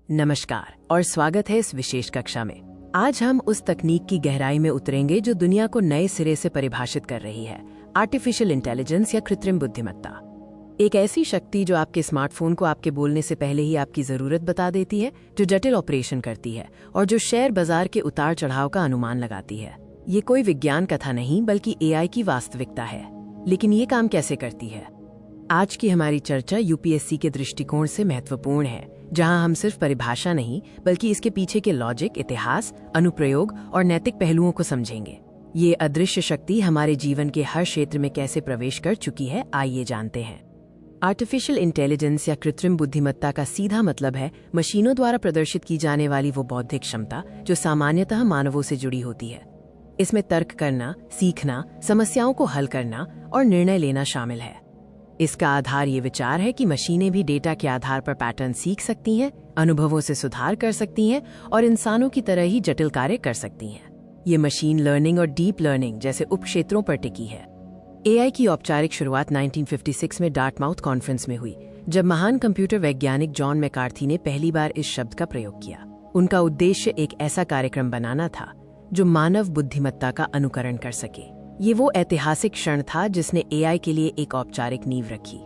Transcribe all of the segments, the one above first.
नमस्कार और स्वागत है इस विशेष कक्षा में। आज हम उस तकनीक की गहराई में उतरेंगे जो दुनिया को नए सिरे से परिभाषित कर रही है, आर्टिफिशियल इंटेलिजेंस या कृत्रिम बुद्धिमत्ता। एक ऐसी शक्ति जो आपके स्मार्टफोन को आपके बोलने से पहले ही आपकी जरूरत बता देती है, जो जटिल ऑपरेशन करती है और जो शेयर बाजार के उतार चढ़ाव का अनुमान लगाती है। ये कोई विज्ञान कथा नहीं बल्कि एआई की वास्तविकता है। लेकिन ये काम कैसे करती है? आज की हमारी चर्चा यूपीएससी के दृष्टिकोण से महत्वपूर्ण है, जहां हम सिर्फ परिभाषा नहीं बल्कि इसके पीछे के लॉजिक, इतिहास, अनुप्रयोग और नैतिक पहलुओं को समझेंगे। ये अदृश्य शक्ति हमारे जीवन के हर क्षेत्र में कैसे प्रवेश कर चुकी है, आइए जानते हैं। आर्टिफिशियल इंटेलिजेंस या कृत्रिम बुद्धिमत्ता का सीधा मतलब है मशीनों द्वारा प्रदर्शित की जाने वाली वो बौद्धिक क्षमता जो सामान्यतः मानवों से जुड़ी होती है। इसमें तर्क करना, सीखना, समस्याओं को हल करना और निर्णय लेना शामिल है। इसका आधार ये विचार है कि मशीनें भी डेटा के आधार पर पैटर्न सीख सकती हैं, अनुभवों से सुधार कर सकती हैं और इंसानों की तरह ही जटिल कार्य कर सकती हैं। ये मशीन लर्निंग और डीप लर्निंग जैसे उपक्षेत्रों पर टिकी है। एआई की औपचारिक शुरुआत 1956 में डार्टमाउथ कॉन्फ्रेंस में हुई, जब महान कंप्यूटर वैज्ञानिक जॉन मैकार्थी ने पहली बार इस शब्द का प्रयोग किया। उनका उद्देश्य एक ऐसा कार्यक्रम बनाना था जो मानव बुद्धिमत्ता का अनुकरण कर सके। ये वो ऐतिहासिक क्षण था जिसने एआई के लिए एक औपचारिक नींव रखी।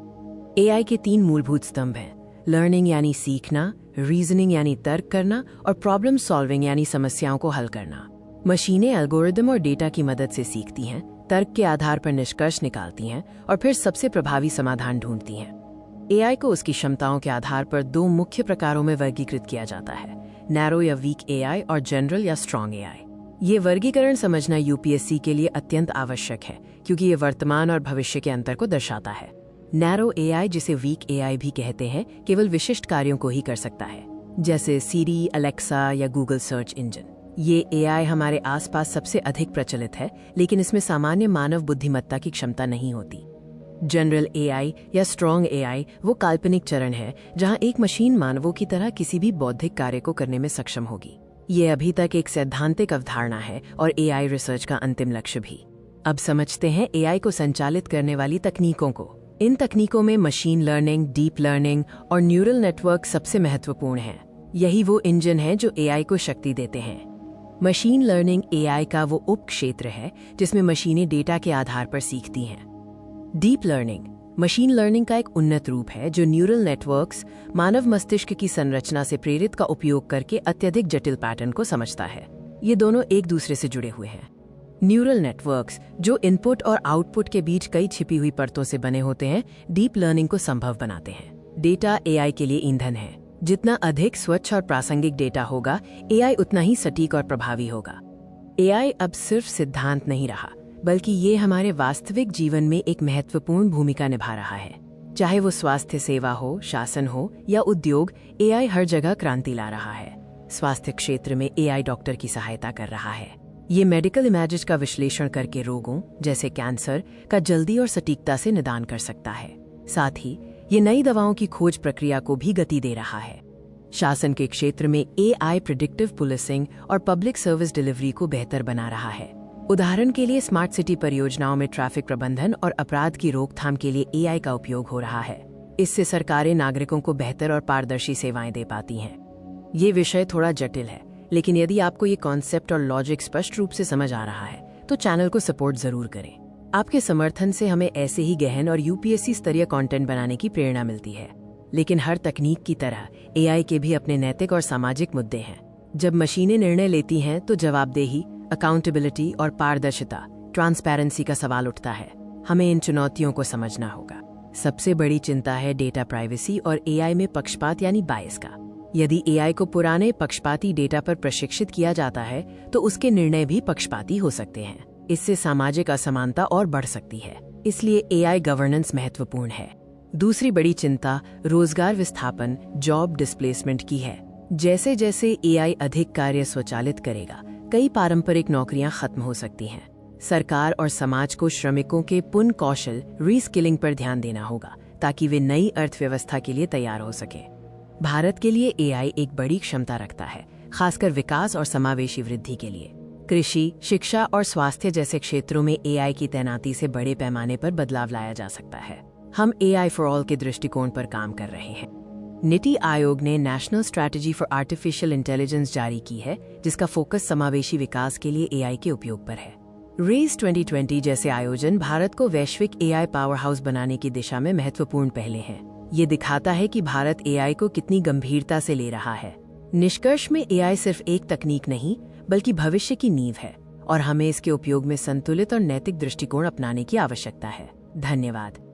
एआई के 3 मूलभूत स्तंभ हैं: लर्निंग यानी सीखना, रीजनिंग यानी तर्क करना और प्रॉब्लम सॉल्विंग यानी समस्याओं को हल करना। मशीनें एल्गोरिदम और डेटा की मदद से सीखती हैं, तर्क के आधार पर निष्कर्ष निकालती हैं और फिर सबसे प्रभावी समाधान ढूंढती हैं। एआई को उसकी क्षमताओं के आधार पर 2 मुख्य प्रकारों में वर्गीकृत किया जाता है: नैरो या वीक एआई और जनरल या स्ट्रॉन्ग एआई। ये वर्गीकरण समझना यूपीएससी के लिए अत्यंत आवश्यक है, क्योंकि ये वर्तमान और भविष्य के अंतर को दर्शाता है। नैरो एआई, जिसे वीक एआई भी कहते हैं, केवल विशिष्ट कार्यों को ही कर सकता है, जैसे सीरी, अलेक्सा या गूगल सर्च इंजन। ये एआई हमारे आसपास सबसे अधिक प्रचलित है, लेकिन इसमें सामान्य मानव बुद्धिमत्ता की क्षमता नहीं होती। जनरल एआई या स्ट्रॉन्ग एआई वो काल्पनिक चरण है जहां एक मशीन मानवों की तरह किसी भी बौद्धिक कार्य को करने में सक्षम होगी। ये अभी तक एक सैद्धांतिक अवधारणा है और एआई रिसर्च का अंतिम लक्ष्य भी। अब समझते हैं एआई को संचालित करने वाली तकनीकों को। इन तकनीकों में मशीन लर्निंग, डीप लर्निंग और न्यूरल नेटवर्क सबसे महत्वपूर्ण हैं। यही वो इंजन है जो एआई को शक्ति देते हैं। मशीन लर्निंग एआई का वो उप क्षेत्र है जिसमें मशीनें डेटा के आधार पर सीखती हैं। डीप लर्निंग मशीन लर्निंग का एक उन्नत रूप है जो न्यूरल नेटवर्क्स, मानव मस्तिष्क की संरचना से प्रेरित का उपयोग करके अत्यधिक जटिल पैटर्न को समझता है। ये दोनों एक दूसरे से जुड़े हुए हैं। न्यूरल नेटवर्क्स, जो इनपुट और आउटपुट के बीच कई छिपी हुई परतों से बने होते हैं, डीप लर्निंग को संभव बनाते हैं। डेटा एआई के लिए ईंधन है। जितना अधिक स्वच्छ और प्रासंगिक डेटा होगा, एआई उतना ही सटीक और प्रभावी होगा। एआई अब सिर्फ सिद्धांत नहीं रहा, बल्कि ये हमारे वास्तविक जीवन में एक महत्वपूर्ण भूमिका निभा रहा है। चाहे वो स्वास्थ्य सेवा हो, शासन हो या उद्योग, एआई हर जगह क्रांति ला रहा है। स्वास्थ्य क्षेत्र में एआई डॉक्टर की सहायता कर रहा है। ये मेडिकल इमेजेस का विश्लेषण करके रोगों जैसे कैंसर का जल्दी और सटीकता से निदान कर सकता है। साथ ही ये नई दवाओं की खोज प्रक्रिया को भी गति दे रहा है। शासन के क्षेत्र में एआई प्रिडिक्टिव पुलिसिंग और पब्लिक सर्विस डिलीवरी को बेहतर बना रहा है। उदाहरण के लिए स्मार्ट सिटी परियोजनाओं में ट्रैफिक प्रबंधन और अपराध की रोकथाम के लिए एआई का उपयोग हो रहा है। इससे सरकारें नागरिकों को बेहतर और पारदर्शी सेवाएं दे पाती हैं। ये विषय थोड़ा जटिल है, लेकिन यदि आपको ये कॉन्सेप्ट और लॉजिक स्पष्ट रूप से समझ आ रहा है तो चैनल को सपोर्ट जरूर करें। आपके समर्थन से हमें ऐसे ही गहन और यूपीएससी स्तरीय कंटेंट बनाने की प्रेरणा मिलती है। लेकिन हर तकनीक की तरह एआई के भी अपने नैतिक और सामाजिक मुद्दे हैं। जब मशीनें निर्णय लेती हैं तो जवाबदेही, अकाउंटेबिलिटी और पारदर्शिता, ट्रांसपेरेंसी का सवाल उठता है। हमें इन चुनौतियों को समझना होगा। सबसे बड़ी चिंता है डेटा प्राइवेसी और एआई में पक्षपात यानी बायस का। यदि एआई को पुराने पक्षपाती डेटा पर प्रशिक्षित किया जाता है तो उसके निर्णय भी पक्षपाती हो सकते हैं। इससे सामाजिक असमानता और बढ़ सकती है। इसलिए एआई गवर्नेंस महत्वपूर्ण है। दूसरी बड़ी चिंता रोजगार विस्थापन, जॉब डिस्प्लेसमेंट की है। जैसे जैसे एआई अधिक कार्य स्वचालित करेगा, कई पारंपरिक नौकरियां खत्म हो सकती हैं। सरकार और समाज को श्रमिकों के पुनः कौशल रीस्किलिंग पर ध्यान देना होगा ताकि वे नई अर्थव्यवस्था के लिए तैयार हो सके। भारत के लिए एआई एक बड़ी क्षमता रखता है, खासकर विकास और समावेशी वृद्धि के लिए। कृषि, शिक्षा और स्वास्थ्य जैसे क्षेत्रों में एआई की तैनाती से बड़े पैमाने पर बदलाव लाया जा सकता है। हम एआई फॉर ऑल के दृष्टिकोण पर काम कर रहे हैं। नीति आयोग ने national strategy for artificial intelligence जारी की है, जिसका फोकस समावेशी विकास के लिए एआई के उपयोग पर है। रेस 2020 जैसे आयोजन भारत को वैश्विक एआई पावर हाउस बनाने की दिशा में महत्वपूर्ण पहले हैं। ये दिखाता है कि भारत एआई को कितनी गंभीरता से ले रहा है। निष्कर्ष में एआई सिर्फ एक तकनीक नहीं, बल्कि भविष्य की नींव है और हमें इसके उपयोग में संतुलित और नैतिक दृष्टिकोण अपनाने की आवश्यकता है। धन्यवाद।